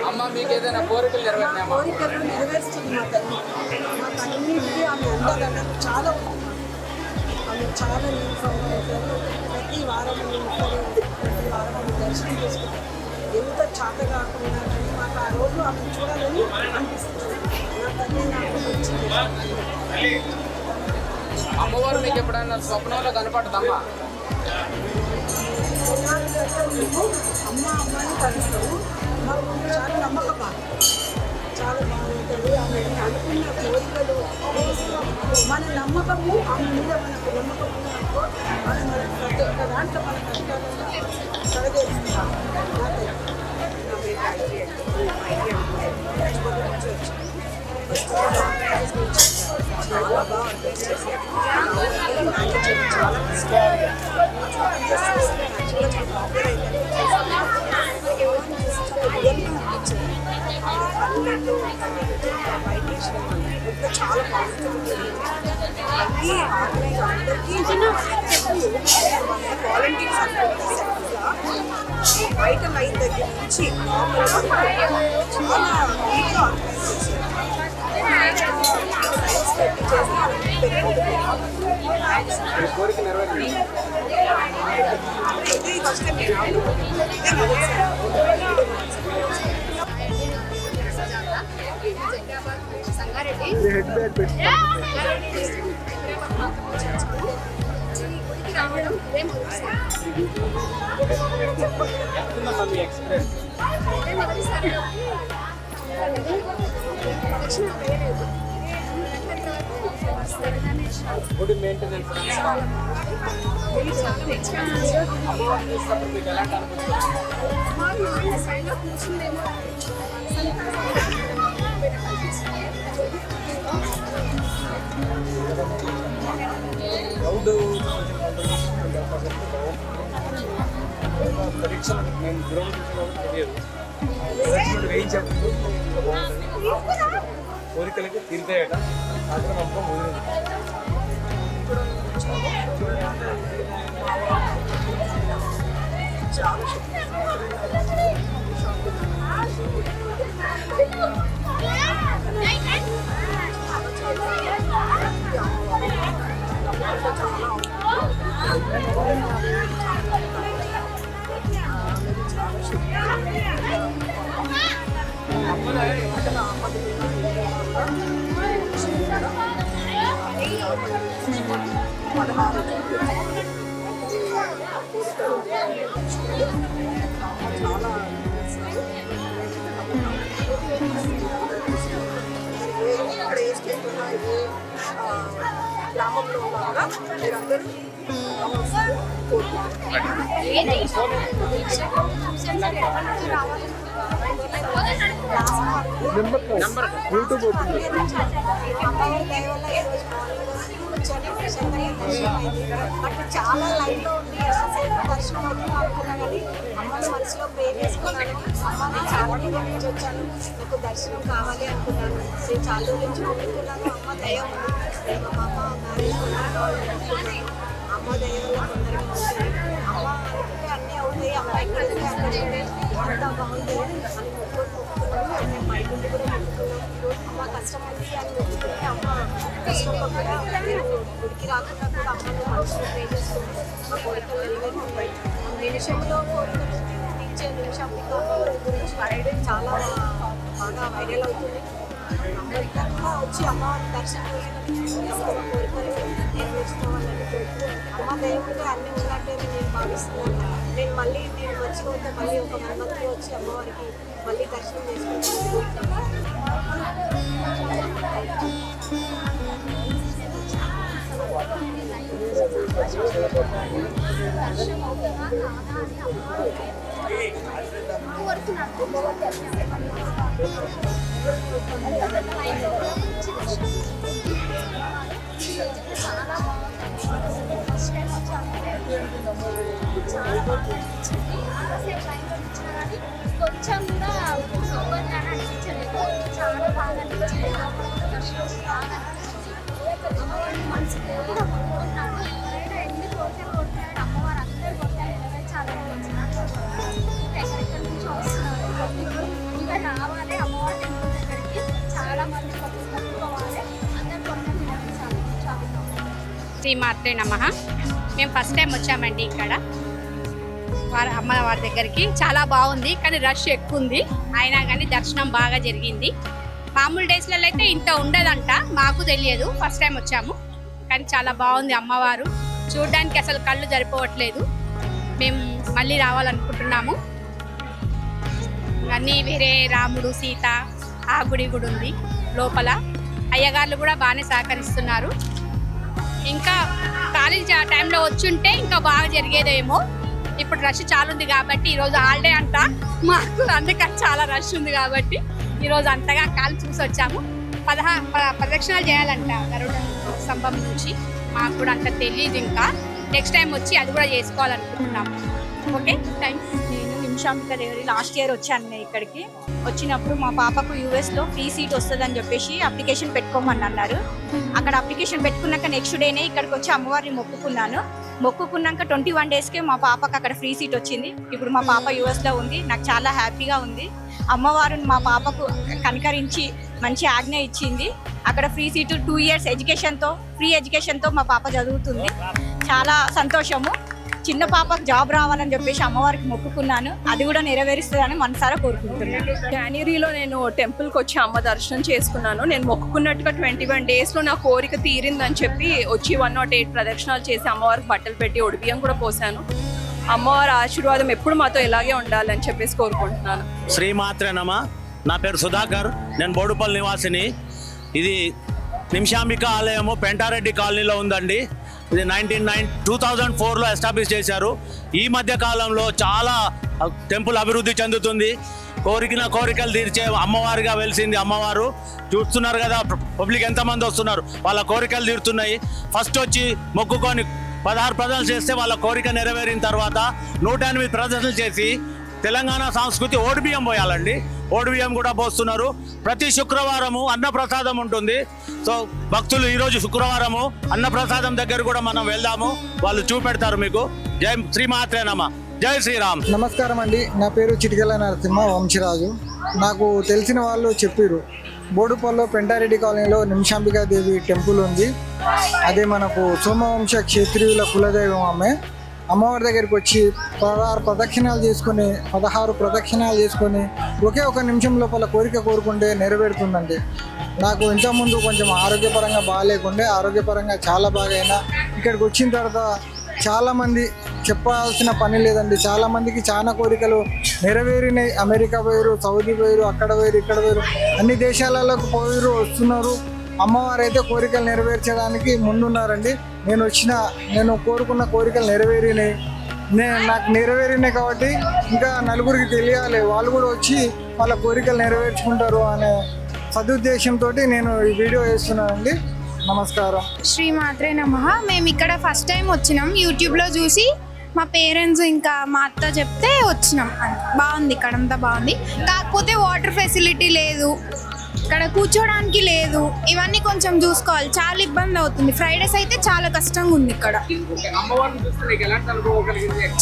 అమ్మ మీకు ఏదైనా కోరికలు నెరవేర్చామా? కోరికలు నెరవేరుస్తుంది మా తల్లి. మాకు అన్నింటికీ ఆమె అందాలన్నది చాలా ఉంటుంది. ఆమె చాలా నీట్గా ఉంటారు. ప్రతి వారం ప్రతి వారం ఆమె దర్శనం చేసుకుంటాం. ఎంత చాత కాకుండా కానీ మాకు ఆ రోజు ఆమె చూడాలని అనిపిస్తుంది. నా తల్లి నాకు వచ్చింది. అమ్మవారు మీకు ఎప్పుడైనా స్వప్నంలో కనపడదమ్మా? అమ్మ అమ్మని కలుస్తాము. మాకు చాలా నమ్మకం, చాలా బాగుంటుంది. ఆమె అనుకున్న కోరికలు మన నమ్మకము, ఆమె మీద మనకు నమ్మకం ఉన్నప్పుడు ఆమె మనకు ప్రతి ఒక్క దాంట్లో మన కష్టాలను కడగేస్తున్నాం. చాలా బాగుంటుంది. చాలా బాగుంటుంది. వాలంటీర్స్ బయట లైన్ దగ్గర నుంచి చాలా నీట్గా కోరిక నెరవేర్చామా? గుడి మెయింటెనెన్స్ మీకు ఎలాంటి పరీక్షలు నేను దూరం తెలియదు వేయించప్పుడు కోరికలకి తీరుతాయట. మాత్రం నమ్మకం వదిలేదు. గ్రామంలో ఉన్నారా మీరందరూ యూట్యూబ్ బట్ చాలా లైన్లో ఉంది. దర్శనం అవుతుంది అనుకున్నా కానీ అమ్మని మనసులో ప్రేర్ చేసుకున్నాను. అమ్మ నేను చాలా రోజుల నుంచి వచ్చాను, నాకు దర్శనం కావాలి అనుకున్నాను. నేను చాలా రోజుల నుంచి కోరుకున్నాను. అమ్మ దయ ఉంది. మా పాప మ్యారేజ్ అమ్మ దయ వల్ల తొందరగా అవుతుంది. అమ్మ అనుకుంటే అన్నీ అవుతాయి. అమ్మ ఎక్కడ ఉంటే అక్కడ అంతా బాగుంది అని మొక్కుకున్నాను. మేము బయట నుండి కూడా మొక్కుకున్నాం. అమ్మ కష్టం ఉంది అని మొక్కుకుంటే అమ్మ కష్టం కూడా గుడికి రాకుండా కూడా అమ్మని మనసులో ప్రే చేసుకుంటూ మా కోరికలు నెరవేరుతున్నాయి. నిమిషంలో కోరికలు తీర్చే నిమిషాంబిక గురించి చాలా బాగా వైరల్ అవుతుంది. అందరికీ కూడా వచ్చి అమ్మవారిని దర్శనం చేసుకున్న కోరికలు నెరవేర్చుకోవాలని కోరుతూ అమ్మ దేవుడిగా అన్నీ ఉన్నట్టే నేను భావిస్తున్నాను. నేను మంచిగా ఉంటే మళ్ళీ ఒక 1 monthలో వచ్చి అమ్మవారికి మళ్ళీ దర్శనం చేసుకుంటాను. కొంచెం కూడా ఇబ్బంది అని అనిపించలేదు. చాలా బాగా అనిపించింది. మనసుకు కూడా కొనుక్కున్నాను. ఎన్ని కోరికలు కొడుతున్నాడు అమ్మవారు అందరూ కొట్టాలి నెరవేర్చాలని ఎక్కడెక్కడి నుంచి వస్తున్నారు. ఇంకా శ్రీమాత్రే నమః. మేము ఫస్ట్ టైం వచ్చామండి ఇక్కడ అమ్మవారి దగ్గరికి. చాలా బాగుంది, కానీ రష్ ఎక్కువ ఉంది. అయినా కానీ దర్శనం బాగా జరిగింది. మామూలు డేస్లలో అయితే ఇంత ఉండదంట, మాకు తెలియదు. ఫస్ట్ టైం వచ్చాము, కానీ చాలా బాగుంది. అమ్మవారు చూడడానికి అసలు కళ్ళు సరిపోవట్లేదు. మేము మళ్ళీ రావాలనుకుంటున్నాము. అన్నీ వేరే రాముడు సీత ఆ గుడి కూడా ఉంది లోపల. అయ్యగారులు కూడా బాగానే సహకరిస్తున్నారు. ఇంకా కాలేజ్ టైంలో వచ్చుంటే ఇంకా బాగా జరిగేదేమో. ఇప్పుడు రష్ చాలా ఉంది కాబట్టి ఈరోజు హాలిడే అంట మాకు, అందుకని చాలా రష్ ఉంది కాబట్టి ఈరోజు అంతగా కాలు చూసి వచ్చాము. 16 ప్రదక్షిణాలు చేయాలంట గరుడ స్తంభం నుంచి. మాకు కూడా అంత తెలియదు. ఇంకా నెక్స్ట్ టైం వచ్చి అది కూడా చేసుకోవాలనుకుంటున్నాము. Okay, thanks. నేను నిమిషాంబిక దేవరి లాస్ట్ ఇయర్ వచ్చాను నేను ఇక్కడికి. వచ్చినప్పుడు మా పాపకు యూఎస్లో ఫ్రీ సీట్ వస్తుందని చెప్పేసి అప్లికేషన్ పెట్టుకోమని అన్నారు. అక్కడ అప్లికేషన్ పెట్టుకున్నాక నెక్స్ట్ డేనే ఇక్కడికి వచ్చి అమ్మవారిని మొక్కుకున్నాను. మొక్కుకున్నాక 21 డేస్కే మా పాపకు అక్కడ ఫ్రీ సీట్ వచ్చింది. ఇప్పుడు మా పాప యూఎస్లో ఉంది. నాకు చాలా హ్యాపీగా ఉంది. అమ్మవారు మా పాపకు కనికరించి మంచి ఆజ్ఞ ఇచ్చింది. అక్కడ ఫ్రీ సీటు 2 ఇయర్స్ ఎడ్యుకేషన్తో, ఫ్రీ ఎడ్యుకేషన్తో మా పాప చదువుతుంది. చాలా సంతోషము. చిన్న పాపకు జాబ్ రావాలని చెప్పేసి అమ్మవారికి మొక్కుకున్నాను. అది కూడా నెరవేరుస్తుందని మనసారా కోరుకుంటున్నాను. జనవరిలో నేను టెంపుల్కి వచ్చి అమ్మ దర్శనం చేసుకున్నాను. నేను మొక్కుకున్నట్టుగా 21 డేస్లో నా కోరిక తీరిందని చెప్పి వచ్చి 108 ప్రదక్షిణాలు చేసి అమ్మవారికి బట్టలు పెట్టి ఒడిబియ్యం కూడా పోసాను. అమ్మవారి ఆశీర్వాదం ఎప్పుడు మాతో ఇలాగే ఉండాలని చెప్పేసి కోరుకుంటున్నాను. శ్రీమాత్రే నమః. నా పేరు సుధాకర్, నేను బోడుపల్లి నివాసిని. ఇది నిమిషాంబిక ఆలయము పెంటారెడ్డి కాలనీలో ఉందండి. ఇది 2004లో ఎస్టాబ్లిష్ చేశారు. ఈ మధ్య కాలంలో చాలా టెంపుల్ అభివృద్ధి చెందుతుంది. కోరికలు తీర్చే అమ్మవారిగా వెలిసింది అమ్మవారు. చూస్తున్నారు కదా పబ్లిక్ ఎంతమంది వస్తున్నారు, వాళ్ళ కోరికలు తీరుతున్నాయి. ఫస్ట్ వచ్చి మొక్కుకొని 16 ప్రదర్శనలు చేస్తే వాళ్ళ కోరిక నెరవేరిన తర్వాత 108 ప్రదర్శనలు చేసి తెలంగాణ సంస్కృతి ఓడిబియ్యం పోయాలండి. ఓడిబియ్యం కూడా పోస్తున్నారు. ప్రతి శుక్రవారము అన్నప్రసాదం ఉంటుంది. సో భక్తులు ఈరోజు శుక్రవారము అన్నప్రసాదం దగ్గర కూడా మనం వెళ్దాము, వాళ్ళు చూపెడతారు మీకు. జై శ్రీమాత్రే నమః. జై శ్రీరామ్. నమస్కారం అండి. నా పేరు చిటికెల నరసింహ వంశీరాజు. నాకు తెలిసిన వాళ్ళు చెప్పారు, బోడుపల్లో పెంటారెడ్డి కాలనీలో నిమిషాంబికాదేవి టెంపుల్ ఉంది. అదే మనకు సోమవంశ క్షత్రియుల కులదైవం ఆమె. అమ్మవారి దగ్గరికి వచ్చి 16 ప్రదక్షిణాలు చేసుకొని ఒకే ఒక నిమిషం లోపల కోరిక కోరుకుంటే నెరవేరుతుందండి. నాకు ఇంతకుముందు కొంచెం ఆరోగ్యపరంగా బాగాలేకుండే, ఆరోగ్యపరంగా చాలా బాగైనా ఇక్కడికి వచ్చిన తర్వాత చాలామంది చెప్పాల్సిన పని లేదండి. చాలామందికి చాలా కోరికలు నెరవేరినాయి. అమెరికా పోయారు, సౌదీ పోయారు, అక్కడ పోయారు, ఇక్కడ పోయారు, అన్ని దేశాలకు పోయారు, వస్తున్నారు. అమ్మవారు అయితే కోరికలు నెరవేర్చడానికి ముందున్నారండి. నేను కోరుకున్న కోరికలు నెరవేరినాయి. నాకు నెరవేరినాయి కాబట్టి ఇంకా నలుగురికి తెలియాలి, వాళ్ళు కూడా వచ్చి వాళ్ళ కోరికలు నెరవేర్చుకుంటారు అనే సదుద్దేశంతో నేను ఈ వీడియో వేస్తున్నానండి. నమస్కారం. శ్రీమాత్రే నమః. మేము ఇక్కడ ఫస్ట్ టైం వచ్చినాం. యూట్యూబ్లో చూసి మా పేరెంట్స్ ఇంకా మా అత్త చెప్తే వచ్చినాం. బాగుంది, ఇక్కడ అంతా బాగుంది. కాకపోతే వాటర్ ఫెసిలిటీ లేదు, ఇక్కడ కూర్చోడానికి లేదు. ఇవన్నీ కొంచెం చూసుకోవాలి, చాలా ఇబ్బంది అవుతుంది. ఫ్రైడేస్ అయితే చాలా కష్టంగా ఉంది. ఇక్కడ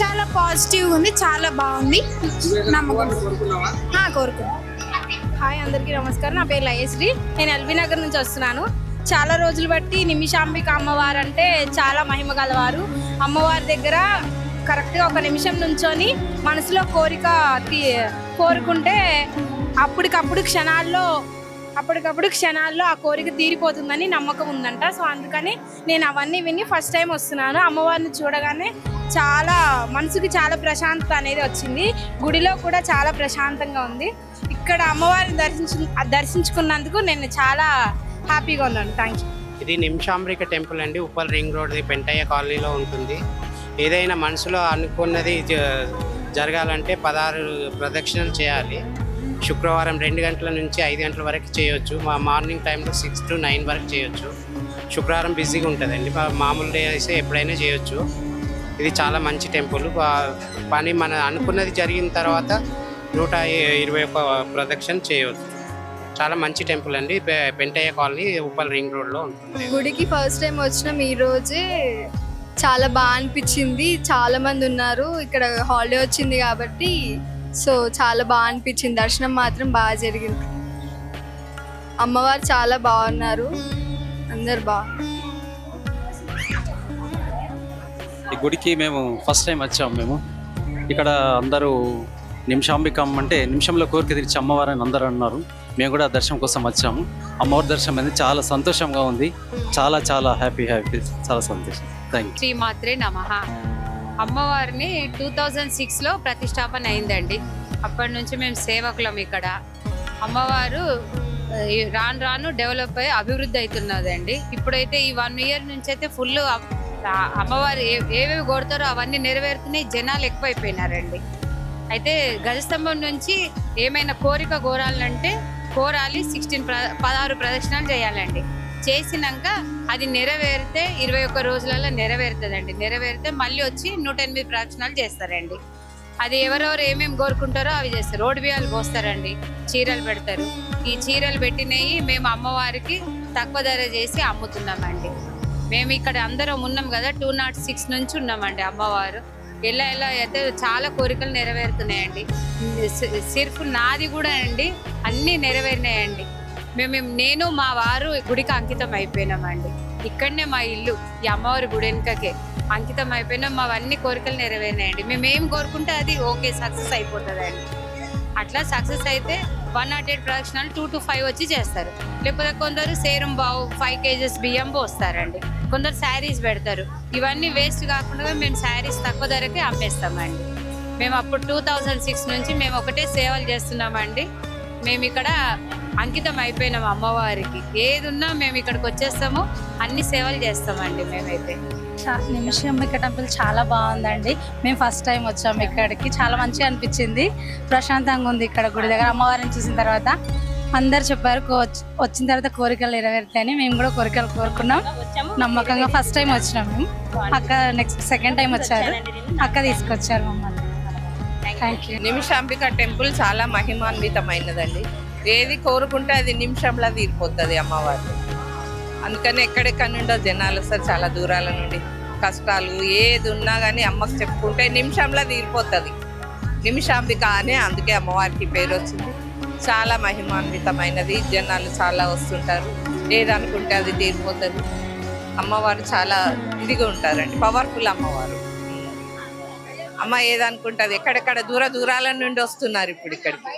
చాలా పాజిటివ్ ఉంది, చాలా బాగుంది. నమ్మకం కోరుకున్నాను. హాయ్, అందరికీ నమస్కారం. నా పేరు లయశ్రీ. నేను ఎల్బీ నగర్ నుంచి వస్తున్నాను. చాలా రోజులు బట్టి నిమిషాంబిక అమ్మవారు అంటే చాలా మహిమ గలవారు. అమ్మవారి దగ్గర కరెక్ట్గా ఒక నిమిషం నుంచొని మనసులో కోరుకుంటే అప్పటికప్పుడు క్షణాల్లో ఆ కోరిక తీరిపోతుందని నమ్మకం ఉందంట. సో అందుకని నేను అవన్నీ విని ఫస్ట్ టైం వస్తున్నాను. అమ్మవారిని చూడగానే మనసుకి చాలా ప్రశాంతత అనేది వచ్చింది. గుడిలో కూడా చాలా ప్రశాంతంగా ఉంది. ఇక్కడ అమ్మవారిని దర్శించుకున్నందుకు నేను చాలా హ్యాపీగా ఉన్నాను. Thank you. ఇది నిమిషాంబిక టెంపుల్ అండి, ఉప్పల్ రింగ్ రోడ్ పెంటయ్య కాలనీలో ఉంటుంది. ఏదైనా మనసులో అనుకున్నది జరగాలంటే 16 ప్రదక్షిణలు చేయాలి. శుక్రవారం 2 గంటల నుంచి 5 గంటల వరకు చేయొచ్చు. మార్నింగ్ టైంలో 6 to 9 వరకు చేయొచ్చు. శుక్రవారం బిజీగా ఉంటుందండి. మామూలు డే అయితే ఎప్పుడైనా చేయొచ్చు. ఇది చాలా మంచి టెంపుల్. పని మన అనుకున్నది జరిగిన తర్వాత 121 ప్రదక్షిణ చేయవచ్చు. చాలా మంచి టెంపుల్ అండి. పెంటయ్య కాలనీ, ఉప్పల్ రింగ్ రోడ్లో ఉంటుంది. గుడికి ఫస్ట్ టైం వచ్చినాం. ఈరోజే చాలా బాగా అనిపించింది. చాలా మంది ఉన్నారు ఇక్కడ, హాలిడే వచ్చింది కాబట్టి. సో చాలా బాగా అనిపించింది. దర్శనం మాత్రం బాగా జరిగింది. అమ్మవారు చాలా బాగున్నారు, అందరు బాగున్నారు. ఈ గుడికి మేము ఫస్ట్ టైం వచ్చాము. మేము ఇక్కడ అందరూ నిమిషాంబికమ్మ అంటే నిమిషంలో కోరిక తీర్చే అమ్మవారని అందరూ అన్నారు. మేము కూడా దర్శనం కోసం వచ్చాము. అమ్మవారి దర్శనం అనేది చాలా సంతోషంగా ఉంది. చాలా చాలా హ్యాపీ చాలా సంతోషం. Thank you. శ్రీమాత్రే నమః. అమ్మవారిని 2006లో ప్రతిష్టాపన అయిందండి. అప్పటి నుంచి మేము సేవకులం ఇక్కడ. అమ్మవారు రాను రాను డెవలప్ అయ్యి అభివృద్ధి అవుతున్నదండి. ఇప్పుడైతే ఈ 1 year నుంచి అయితే ఫుల్ అమ్మవారు ఏవేవి కోరుతారో అవన్నీ నెరవేరుతున్నాయి. జనాలు ఎక్కువైపోయినారండి. అయితే గజస్తంభం నుంచి ఏమైనా కోరిక కోరాలంటే కోరాలి. 16 ప్రదక్షిణాలు చేయాలండి. చేసినాక అది నెరవేరితే 21 రోజులలో నెరవేరుతుందండి. నెరవేరితే మళ్ళీ వచ్చి 108 ప్రదక్షిణాలు చేస్తారండి. అది ఎవరెవరు ఏమేమి కోరుకుంటారో అవి చేస్తారు. రోడ్డు బియ్యాలు పోస్తారండి, చీరలు పెడతారు. ఈ చీరలు పెట్టినవి మేము అమ్మవారికి తక్కువ ధర చేసి అమ్ముతున్నామండి. మేము ఇక్కడ అందరం ఉన్నాం కదా, 206 నుంచి ఉన్నామండి. అమ్మవారు ఎలా అయితే చాలా కోరికలు నెరవేరుతున్నాయండి. సిర్ఫ్ నాది కూడా అండి అన్నీ నెరవేరినాయండి. నేను మా వారు గుడికి అంకితం అయిపోయినామండి. ఇక్కడనే మా ఇల్లు ఈ అమ్మవారి గుడి వెనుకకే అంకితం అయిపోయినాం. మావన్నీ కోరికలు నెరవేరినాయండి. మేము ఏం కోరుకుంటే అది ఓకే సక్సెస్ అయిపోతుందండి. అట్లా సక్సెస్ అయితే 108 ప్రదక్షిణాలు 2 to 5 వచ్చి చేస్తారు. లేకపోతే కొందరు సేరం బావు 5 kgs బియ్యం పోస్తారండి. కొందరు శారీస్ పెడతారు. ఇవన్నీ వేస్ట్ కాకుండా మేము శారీస్ తక్కువ ధరకే అమ్మేస్తామండి. మేము అప్పుడు 2006 నుంచి మేము ఒకటే సేవలు చేస్తున్నామండి. మేము ఇక్కడ అంకితం అయిపోయినాం అమ్మవారికి. ఏది ఉన్నా మేము ఇక్కడికి వచ్చేస్తాము, అన్ని సేవలు చేస్తామండి. మేమైతే నిమిషాంబిక టెంపుల్ చాలా బాగుందండి. మేము ఫస్ట్ టైం వచ్చాము ఇక్కడికి. చాలా మంచిగా అనిపించింది. ప్రశాంతంగా ఉంది ఇక్కడ గుడి దగ్గర. అమ్మవారిని చూసిన తర్వాత అందరు చెప్పారు వచ్చిన తర్వాత కోరికలు నెరవేరుతాయని. మేము కూడా కోరికలు కోరుకున్నాం. నమ్మకంగా ఫస్ట్ టైం వచ్చినాం. మేము అక్క సెకండ్ టైం వచ్చారు. అక్క తీసుకొచ్చారు మమ్మల్ని. Thank you. నిమిషాంబిక టెంపుల్ చాలా మహిమాన్వితమైనదండి. ఏది కోరుకుంటే అది నిమిషంలో తీరిపోతుంది అమ్మవారు. అందుకని ఎక్కడెక్కడ నుండో జనాలు వస్తారు, చాలా దూరాల నుండి. కష్టాలు ఏది ఉన్నా కానీ అమ్మకు చెప్పుకుంటే నిమిషంలో తీరిపోతుంది. నిమిషాంబిక అనే అందుకే అమ్మవారికి పేరు వచ్చింది. చాలా మహిమాన్వితమైనది. జనాలు చాలా వస్తుంటారు. ఏదనుకుంటే అది తీరిపోతుంది. అమ్మవారు చాలా ఇదిగా ఉంటారండి. పవర్ఫుల్ అమ్మవారు. అమ్మ ఏదనుకుంటుంది. ఎక్కడెక్కడ దూరాల నుండి వస్తున్నారు ఇప్పుడు ఇక్కడికి.